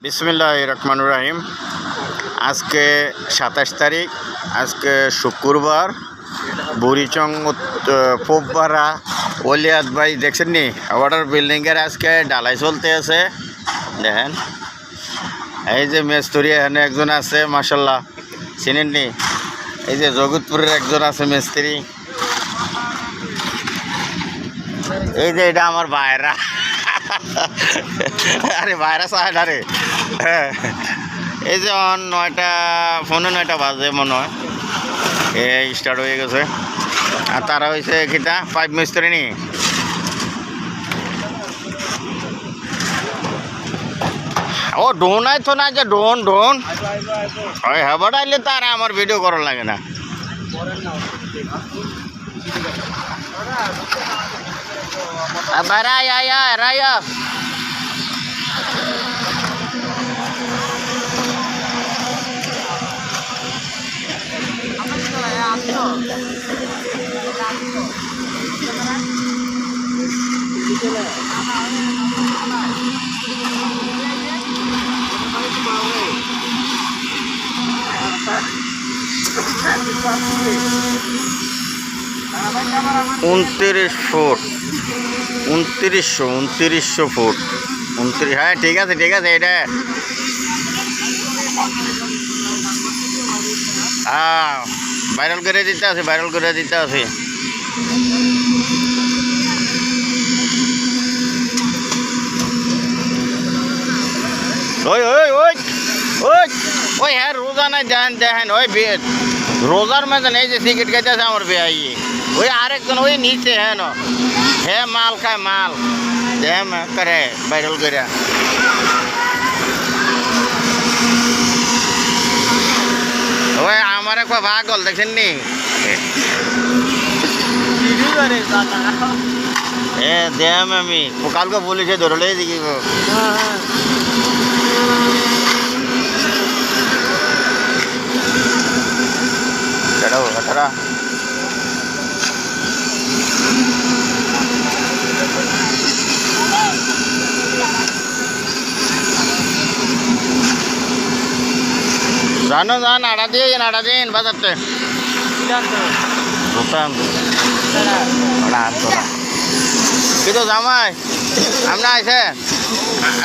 বিসমিল্লাহির রহমানির রহিম। আজকে 27 তারিখ, আজকে শুক্রবার। বুড়িচং পোপবাড়া ওলিয়াত ভাই দেখছেন নি ওয়াটার বিল্ডিংয়ের আজকে ঢালাই চলতে আছে। দেখেন এই যে মিস্ত্রি এখানে একজন আছে, মাশাল্লাহ চিনেন নি? এই যে জগৎপুরের একজন আছে মিস্ত্রি। এই যে এটা আমার ভাইরা, আরে ভাইরা সাহেব আরে এই যে 9:09 বাজে মনে হয় এই স্টার্ট হয়ে গেছে। আর তারা হয়েছে কিটা পাইপ মিস্ত্রি নি। ও ডোন আইতো না, যে ডোন হ্যাঁ বাড়াইলে তারা আমার ভিডিও করার লাগে না। Raya 29 foot, 2900 foot, 29। হ্যাঁ ঠিক আছে এটা ভাইরাল করে দিতে আছে। ওই ওই ওই ওই ওই হ্যাঁ রোজা নাই দেখেন ওই রোজার মধ্যে এই যে সিগারেট খাইতে আছে আমার বেআই। ওই আরেকজন ওই নিচে হ্যাঁ মাল খায় মাল দেখেন করে ভাইরাল করে। ওই আমার এক পাগল দেখছেন নি? দেম আমি কালকে পুলিশে ধরলেই দেখি। জানো আড়া দিন বাজারতে কিন্তু জামাই আমরা আইসে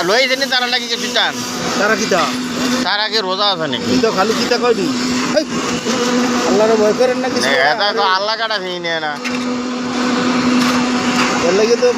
লইছে নি তারা নাকি কিছু চান? তারা কি রোজা আছে নাকি? খালি কিতা কই দি আল্লাহর ভয় করেন না কিছু? এটা তো আল্লাহ কাটা ফি নিয়ে না এর লাগে তো